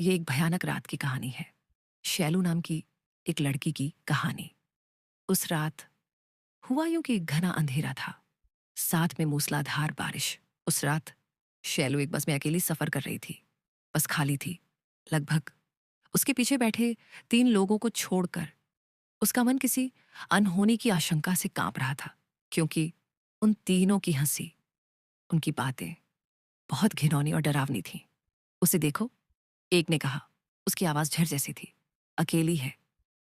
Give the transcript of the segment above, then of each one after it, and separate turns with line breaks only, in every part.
ये एक भयानक रात की कहानी है। शैलू नाम की एक लड़की की कहानी। उस रात हुआ यूं कि घना अंधेरा था, साथ में मूसलाधार बारिश। उस रात शैलू एक बस में अकेली सफर कर रही थी। बस खाली थी, लगभग। उसके पीछे बैठे 3 लोगों को छोड़कर उसका मन किसी अनहोनी की आशंका से कांप रहा था, क्योंकि उन तीनों की हंसी, उनकी बातें बहुत घिनौनी और डरावनी थीं। उसे देखो, एक ने कहा। उसकी आवाज झर जैसी थी। अकेली है,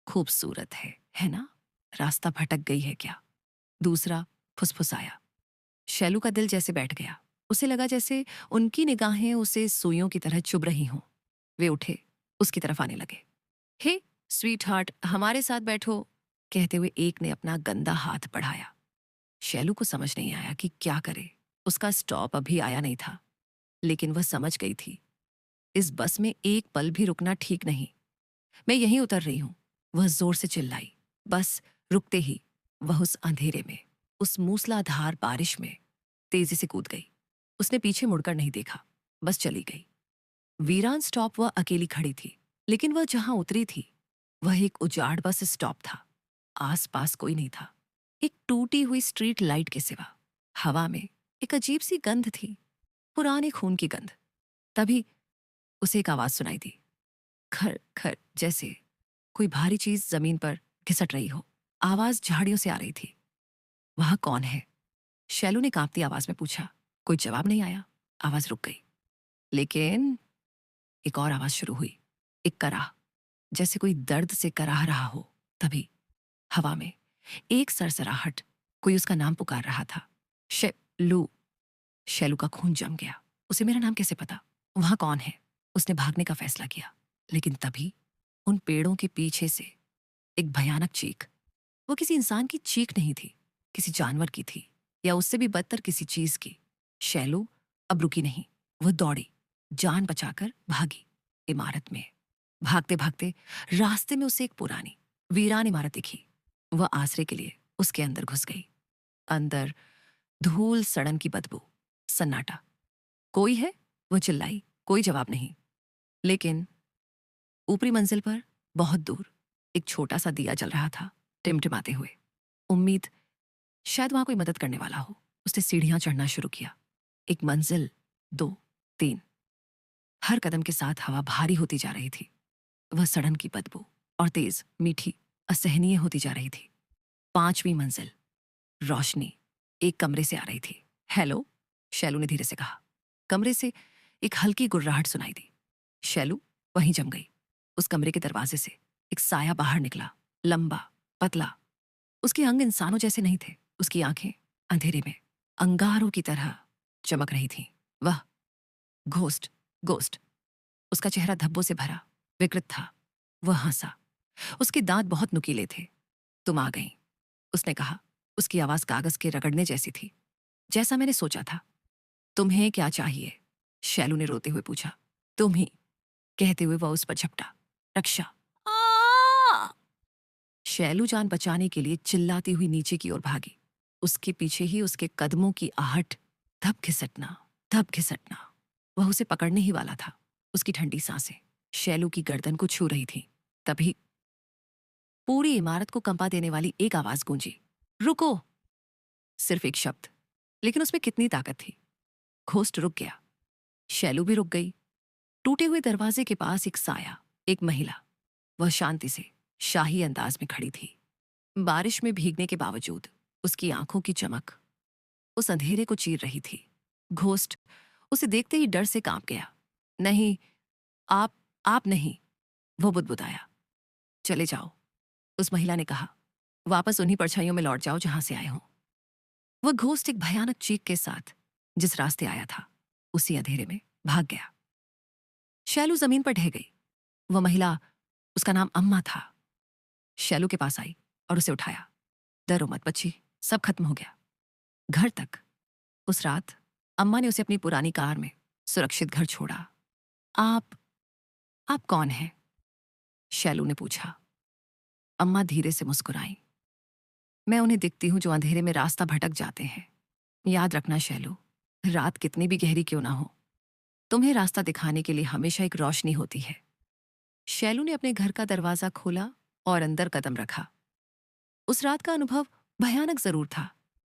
खूबसूरत है ना? रास्ता भटक गई है क्या? दूसरा फुसफुसाया। शैलू का दिल जैसे बैठ गया। उसे लगा जैसे उनकी निगाहें उसे सुइयों की तरह चुभ रही हों। वे उठे, उसकी तरफ आने लगे। हे स्वीट हार्ट, हमारे साथ बैठो, कहते हुए एक ने अपना गंदा हाथ बढ़ाया। शैलू को समझ नहीं आया कि क्या करे। उसका स्टॉप अभी आया नहीं था, लेकिन वह समझ गई थी, इस बस में एक पल भी रुकना ठीक नहीं। मैं यहीं उतर रही हूं, वह जोर से चिल्लाई। बस रुकते ही वह उस अंधेरे में, उस मूसलाधार बारिश में तेजी से कूद गई। उसने पीछे मुड़कर नहीं देखा, बस चली गई। वीरान स्टॉप वह अकेली खड़ी थी, लेकिन वह जहां उतरी थी वह एक उजाड़ बस स्टॉप था। आसपास कोई नहीं था, एक टूटी हुई स्ट्रीट लाइट के सिवा। हवा में एक अजीब सी गंध थी, पुराने खून की गंध। तभी उसे एक आवाज सुनाई दी, खर खर, जैसे कोई भारी चीज जमीन पर घिसट रही हो। आवाज झाड़ियों से आ रही थी। वह कौन है? शैलू ने कांपती आवाज में पूछा। कोई जवाब नहीं आया। आवाज रुक गई, लेकिन एक और आवाज शुरू हुई, एक कराह, जैसे कोई दर्द से कराह रहा हो। तभी हवा में एक सरसराहट, कोई उसका नाम पुकार रहा था। शैलू। शैलू का खून जम गया। उसे मेरा नाम कैसे पता? वहां कौन है? उसने भागने का फैसला किया, लेकिन तभी उन पेड़ों के पीछे से एक भयानक चीख। वो किसी इंसान की चीख नहीं थी, किसी जानवर की थी, या उससे भी बदतर किसी चीज की। शैलू अब रुकी नहीं, वह दौड़ी, जान बचाकर भागी। इमारत में भागते भागते रास्ते में उसे एक पुरानी वीरान इमारत दिखी। वह आसरे के लिए उसके अंदर घुस गई। अंदर धूल, सड़न की बदबू, सन्नाटा। कोई है? वह चिल्लाई। कोई जवाब नहीं। लेकिन ऊपरी मंजिल पर, बहुत दूर, एक छोटा सा दिया जल रहा था, टिमटिमाते हुए। उम्मीद, शायद वहां कोई मदद करने वाला हो। उसने सीढ़ियां चढ़ना शुरू किया। एक मंजिल, 2, 3। हर कदम के साथ हवा भारी होती जा रही थी। वह सड़न की बदबू और तेज, मीठी, असहनीय होती जा रही थी। 5वीं मंजिल। रोशनी एक कमरे से आ रही थी। हेलो, शैलू ने धीरे से कहा। कमरे से एक हल्की गुर्राहट सुनाई दी। शैलू वहीं जम गई। उस कमरे के दरवाजे से एक साया बाहर निकला, लंबा, पतला। उसके अंग इंसानों जैसे नहीं थे। उसकी आंखें अंधेरे में अंगारों की तरह चमक रही थीं। वह घोस्ट, गोस्ट। उसका चेहरा धब्बों से भरा, विकृत था। वह हंसा। उसके दांत बहुत नुकीले थे। तुम आ गई, उसने कहा। उसकी आवाज कागज के रगड़ने जैसी थी, जैसा मैंने सोचा था। तुम्हें क्या चाहिए? शैलू ने रोते हुए पूछा। तुम ही, कहते हुए वह उस पर झपटा। रक्षा। आ! शैलू जान बचाने के लिए चिल्लाती हुई नीचे की ओर भागी। उसके पीछे ही उसके कदमों की आहट, धप घिसटना, धप घिसटना। वह उसे पकड़ने ही वाला था। उसकी ठंडी सांसें शैलू की गर्दन को छू रही थीं। तभी पूरी इमारत को कंपा देने वाली एक आवाज गूंजी। रुको! सिर्फ एक शब्द, लेकिन उसमें कितनी ताकत थी। घोस्ट रुक गया। शैलू भी रुक गई। टूटे हुए दरवाजे के पास एक साया, एक महिला। वह शांति से, शाही अंदाज में खड़ी थी। बारिश में भीगने के बावजूद उसकी आंखों की चमक उस अंधेरे को चीर रही थी। घोस्ट उसे देखते ही डर से कांप गया। नहीं, आप नहीं, वो बुदबुदाया। चले जाओ, उस महिला ने कहा। वापस उन्हीं परछाइयों में लौट जाओ जहां से आए हों। वह घोस्ट एक भयानक चीख के साथ जिस रास्ते आया था, उसी अंधेरे में भाग गया। शैलू जमीन पर ढह गई। वह महिला, उसका नाम अम्मा था, शैलू के पास आई और उसे उठाया। डरो मत बच्ची, सब खत्म हो गया। घर तक। उस रात अम्मा ने उसे अपनी पुरानी कार में सुरक्षित घर छोड़ा। आप कौन हैं? शैलू ने पूछा। अम्मा धीरे से मुस्कुराई। मैं उन्हें दिखती हूं जो अंधेरे में रास्ता भटक जाते हैं। याद रखना शैलू, रात कितनी भी गहरी क्यों ना हो, तुम्हें रास्ता दिखाने के लिए हमेशा एक रोशनी होती है। शैलू ने अपने घर का दरवाजा खोला और अंदर कदम रखा। उस रात का अनुभव भयानक जरूर था,